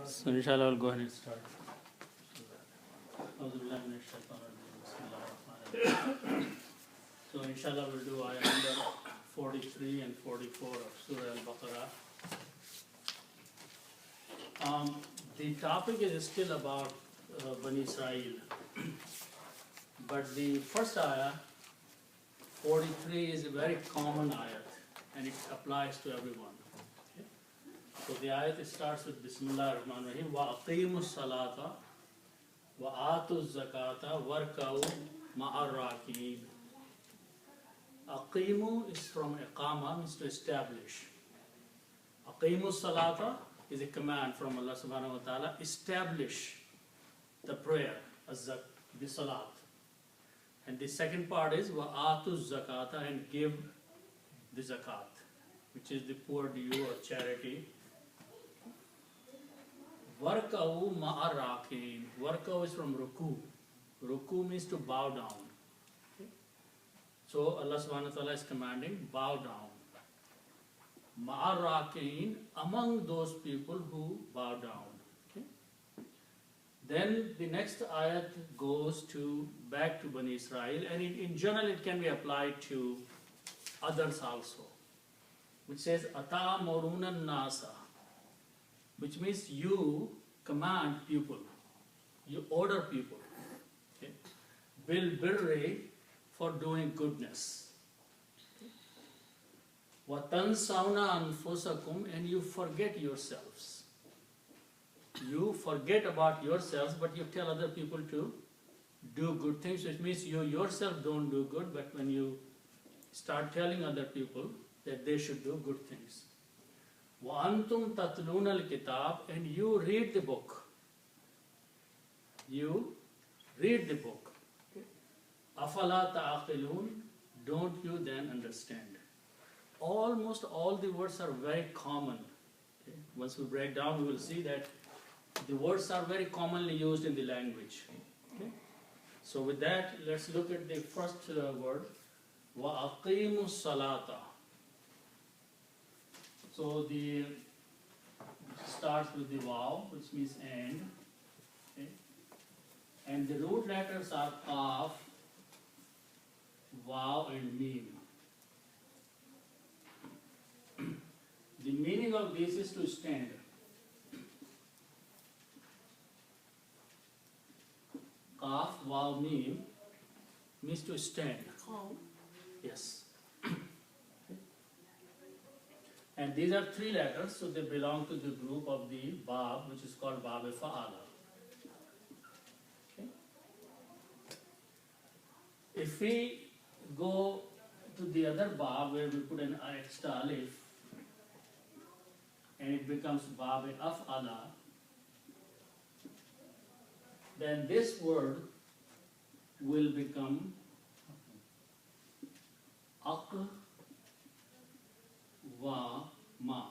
So inshallah I'll go ahead and start. So inshallah we'll do ayah number 43 and 44 of Surah Al-Baqarah. The topic is still about Bani Israel. But the first ayah, 43, is a very common ayat and it applies to everyone. Okay? So the ayat starts with Bismillah ar-Rahman ar-Rahim. Wa aqimu salata wa atu zakata warka'u ma'ar raqib. Aqimu is from iqama, means to establish. Aqimu salata is a command from Allah subhanahu wa ta'ala. Establish the prayer, the salat. And the second part is wa'atu zakata, and give the zakat, which is the poor due or charity. Warka'u ma'ar raqin. Warka'u is from ruku. Ruku means to bow down. Okay? So Allah subhanahu wa ta'ala is commanding, bow down. Ma'ar raqin, among those people who bow down. Then the next ayat goes back to Bani Israel, and in general it can be applied to others also, which says atamuruna nasa, which means you command people, you order people, okay? Bil birri, for doing goodness. Wa tansawna anfusakum, and you forget yourselves. You forget about yourselves, but you tell other people to do good things, which means you yourself don't do good, but when you start telling other people that they should do good things. وَأَنْتُمْ تَتْلُونَ الْكِتَابِ, and you read the book. You read the book. أَفَلَا تَعْقِلُونَ, don't you then understand? Almost all the words are very common. Okay? Once we break down, we will see that the words are very commonly used in the language. Okay? So with that, let's look at the first word, وَأَقِيمُوا الصَّلَاةَ. So the starts with the waw, which means and. Okay? And the root letters are qaf, waw, and mim. The meaning of this is to stand. Qaf, waw, mim means to stand. Yes. And these are three letters, so they belong to the group of the bab, which is called bab-e-fa'ala. Okay. If we go to the other bab where we put an extra alif, and it becomes bab-e-af'ala, then this word will become aq wa ma.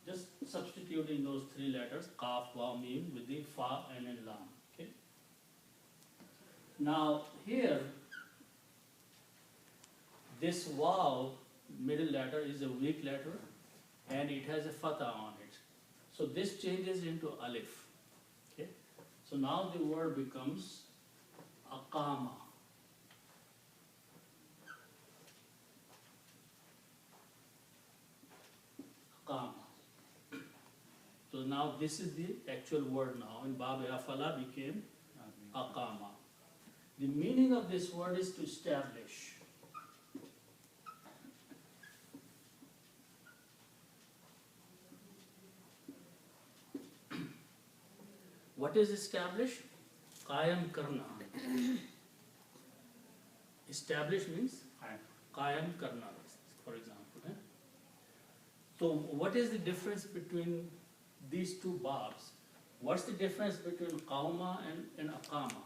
Just substituting those three letters, qaf, wa, mim, with the fa and an lam. Okay? Now here, this waw, middle letter, is a weak letter, and it has a fatha on it. So this changes into alif. Okay? So now the word becomes aqama. Aqama. So now this is the actual word now, and bab-e-afala became aqama. The meaning of this word is to establish. What is establish? Qayam karna. Establish means qayam karna, for example. So what is the difference between these two babs? What's the difference between qawma and aqama?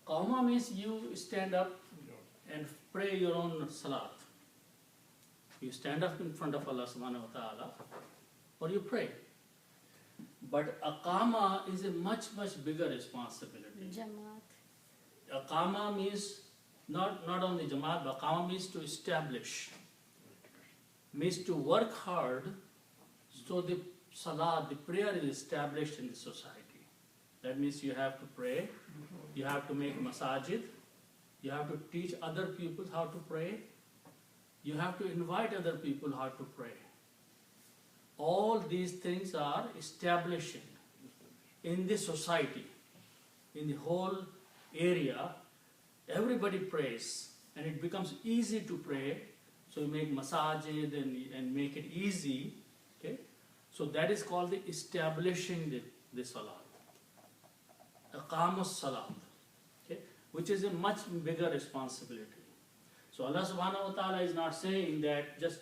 Qawma means you stand up and pray your own salat. You stand up in front of Allah subhanahu wa ta'ala, or you pray. But aqama is a much bigger responsibility. Jamaat. Aqama means not only jamaat, but aqama means to establish, means to work hard so salah, the prayer is established in the society. That means you have to pray, you have to make masajid, you have to teach other people how to pray, you have to invite other people how to pray. All these things are establishing in the society, in the whole area. Everybody prays and it becomes easy to pray. So you make masajid and make it easy. Okay? So that is called the establishing the salat. Aqamus salat. Okay? Which is a much bigger responsibility. So Allah subhanahu wa ta'ala is not saying that just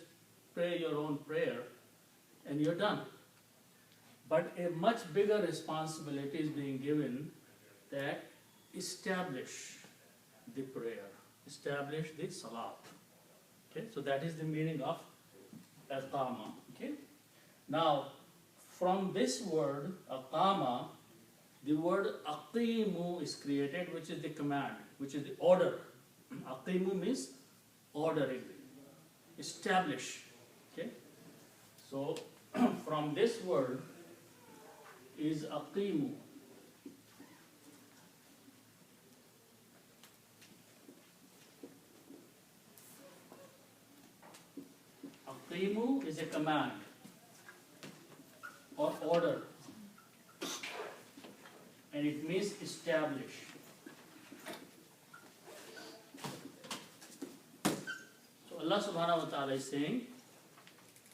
pray your own prayer and you're done. But a much bigger responsibility is being given, that establish the prayer, establish the salat. Okay, so that is the meaning of aqama. Okay, now from this word aqama, the word aqimu is created, which is the command, which is the order. Aqimu means ordering, establish. Okay, so from this word is aqimu. Aqimu is a command or order, and it means establish. So Allah subhanahu wa ta'ala is saying,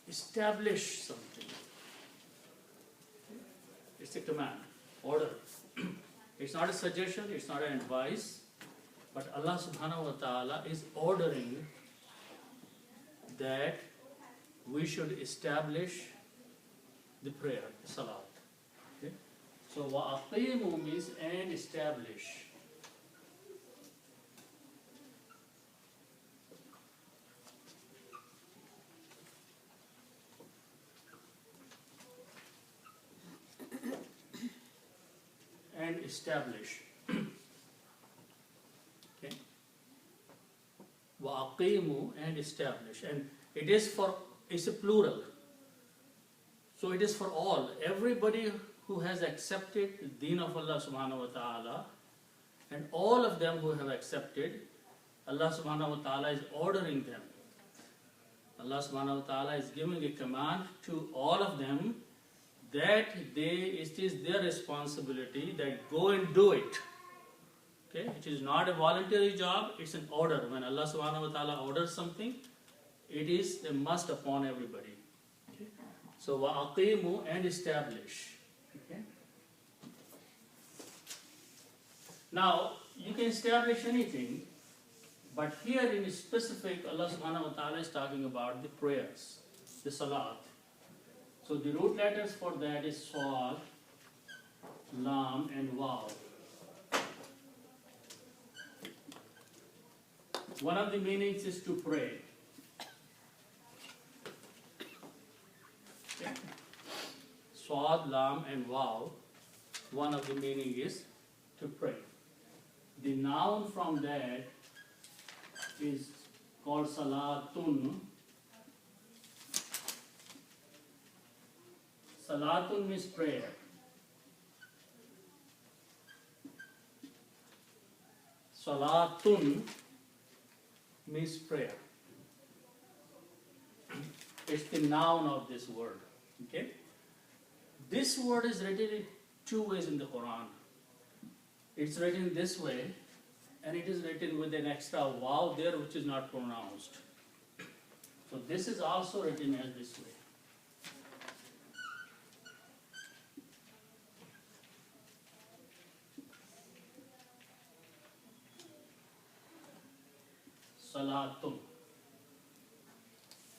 establish something. It's a command, order. It's not a suggestion, it's not an advice, but Allah subhanahu wa ta'ala is ordering that we should establish the prayer, the salat. Okay? So wa'aqimu means and establish. And establish. Okay. Wa'aqimu and establish. And it is for, it's a plural. So it is for all. Everybody who has accepted the deen of Allah subhanahu wa ta'ala, and all of them who have accepted, Allah subhanahu wa ta'ala is ordering them. Allah subhanahu wa ta'ala is giving a command to all of them that it is their responsibility that go and do it. Okay? It is not a voluntary job, it's an order. When Allah subhanahu wa ta'ala orders something, it is a must upon everybody. Okay? So wa'aqimu and establish. Okay? Now, you can establish anything, but here in specific, Allah subhanahu wa ta'ala is talking about the prayers, the salat. So the root letters for that is Sad, Lam and Waw. One of the meanings is to pray. Okay. Sad, Lam and Waw, one of the meaning is to pray. The noun from that is called Salatun. Salatun means prayer. Salatun means prayer. It's the noun of this word. Okay? This word is written in two ways in the Quran. It's written this way, and it is written with an extra waw there which is not pronounced. So this is also written as this way. Salatun.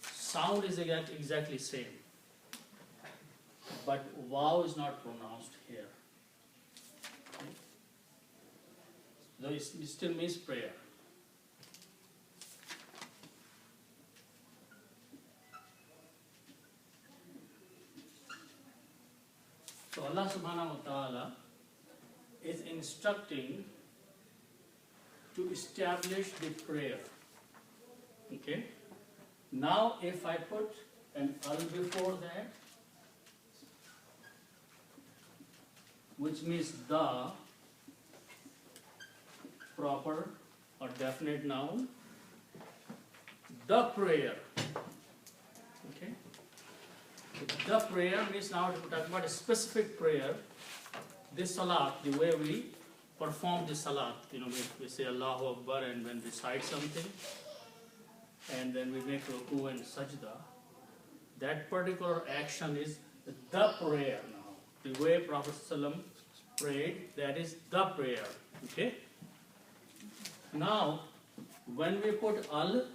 Sound is exactly same, but waw is not pronounced here. Okay. Though it still means prayer. So Allah subhanahu wa ta'ala is instructing to establish the prayer. Okay? Now if I put an al before that, which means the proper or definite noun. The prayer. Okay. The prayer means now to talk about a specific prayer. This salat, the way we perform the salat, we say Allahu Akbar and when we recite something, and then we make ruku and sajda. That particular action is the prayer now. The way Prophet ﷺ prayed, that is the prayer. Okay? Now, when we put al,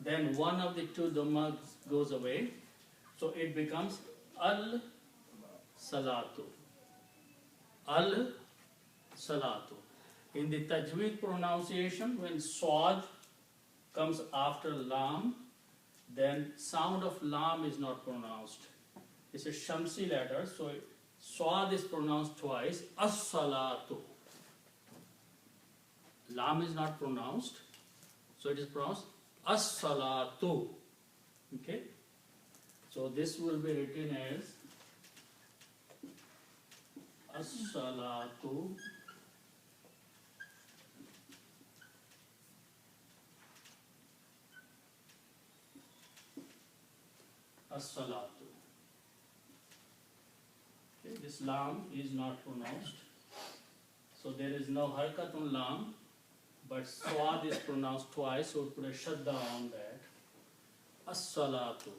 then one of the two dhammas goes away. So it becomes al-salatu. Al-salatu. In the tajweed pronunciation, when swad comes after lam, then sound of lam is not pronounced. It's a shamsi letter, so swad is pronounced twice. As-salatu. Lam is not pronounced, so it is pronounced as-salatu. Okay? So this will be written as as-salatu as-salatu. Okay, this lam is not pronounced. So there is no harakat on lam, but swad is pronounced twice, so put a shadda on that. As-salatu.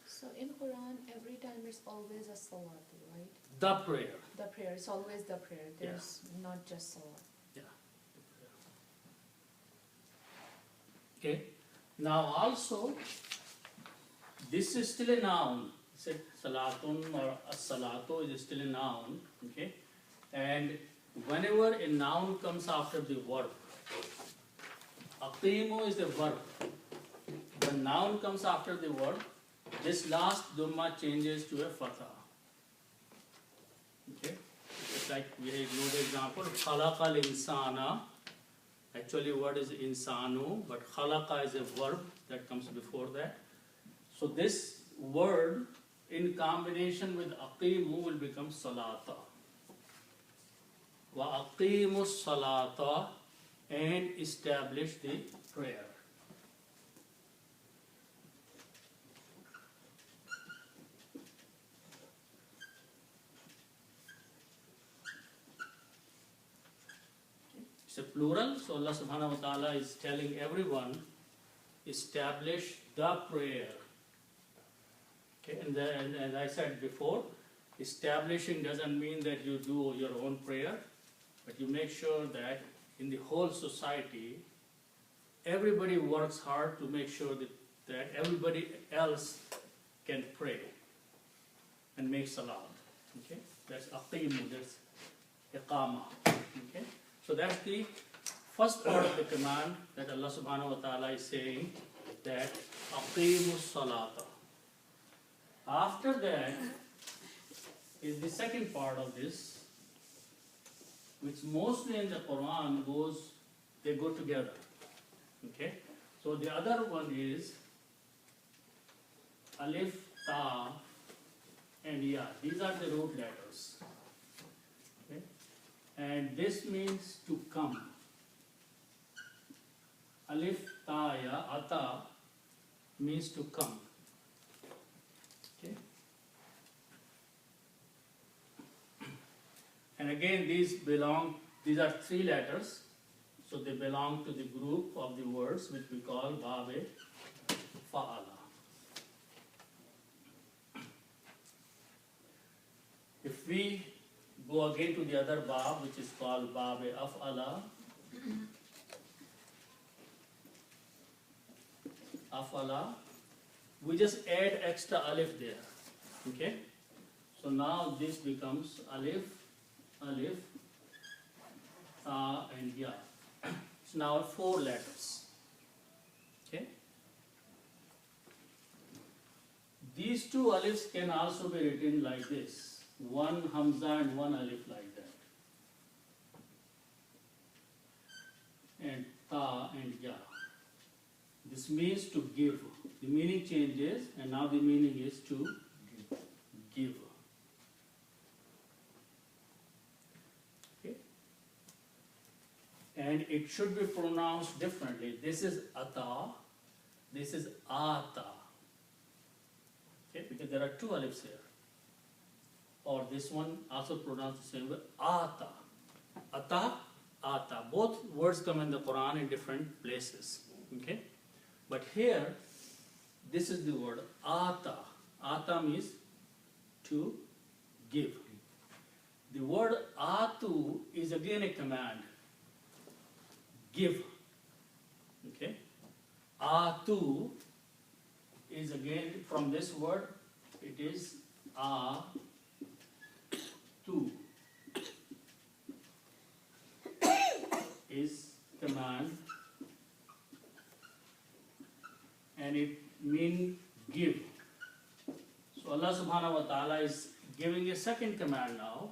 So in Quran, every time it's always a salatu, right? The prayer. The prayer, it's always the prayer. There's not just salat. Yeah. Okay. Now also, this is still a noun. Say salatun or as-salatu is still a noun. Okay. And whenever a noun comes after the verb, aqimu is the verb. When noun comes after the verb, this last dhamma changes to a fatha. Okay? It's like we know the example, khalaqal insana. Actually word is insanu, but khalaqa is a verb that comes before that. So this word in combination with aqimu will become salata. Wa aqimu salata, and establish the prayer. It's a plural, so Allah subhanahu wa ta'ala is telling everyone, establish the prayer. Okay, and as I said before, establishing doesn't mean that you do your own prayer, but you make sure that in the whole society, everybody works hard to make sure that everybody else can pray and make salat. Okay, that's aqimu, that's iqama. Okay. So that's the first part of the command that Allah subhanahu wa ta'ala is saying, that aqimu salata. After that is the second part of this, which mostly in the Quran they go together. Okay? So the other one is alif, ta, and ya. These are the root letters. Okay? And this means to come. Alif, ta, ya, ata means to come. Okay? And again, these are three letters, so they belong to the group of the words which we call Babe Fa'ala. If we go again to the other Bab, which is called Babe Af'ala, Af'ala, we just add extra alif there. Okay? So now this becomes alif, alif, ta, and ya. It's now 4 letters. Okay? These 2 alifs can also be written like this. 1 hamza and 1 alif like that. And ta and ya. This means to give. The meaning changes, and now the meaning is to give. and it should be pronounced differently. This is ata, this is ata. Okay, because there are two alifs here. Or this one also pronounced the same way, ata. Ata, ata. Both words come in the Quran in different places. Okay? But here, this is the word ata. Ata means to give. The word atu is again a command. Give. Okay? Atu is again from this word, it is tu. Is command, and it means give. So Allah subhanahu wa ta'ala is giving a second command now,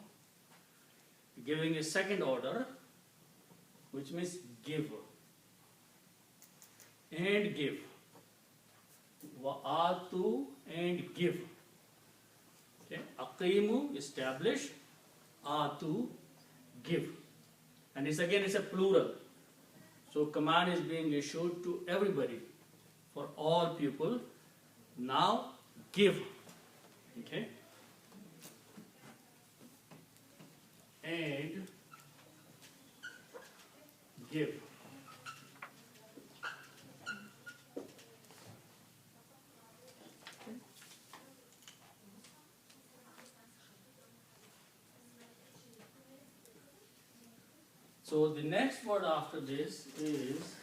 giving a second order, which means give. And give. Wa'atu and give. Okay. Aqimu, establish. Atu, give. And it's again, it's a plural. So command is being issued to everybody, for all people. Now, give. Okay? And give. So the next word after this is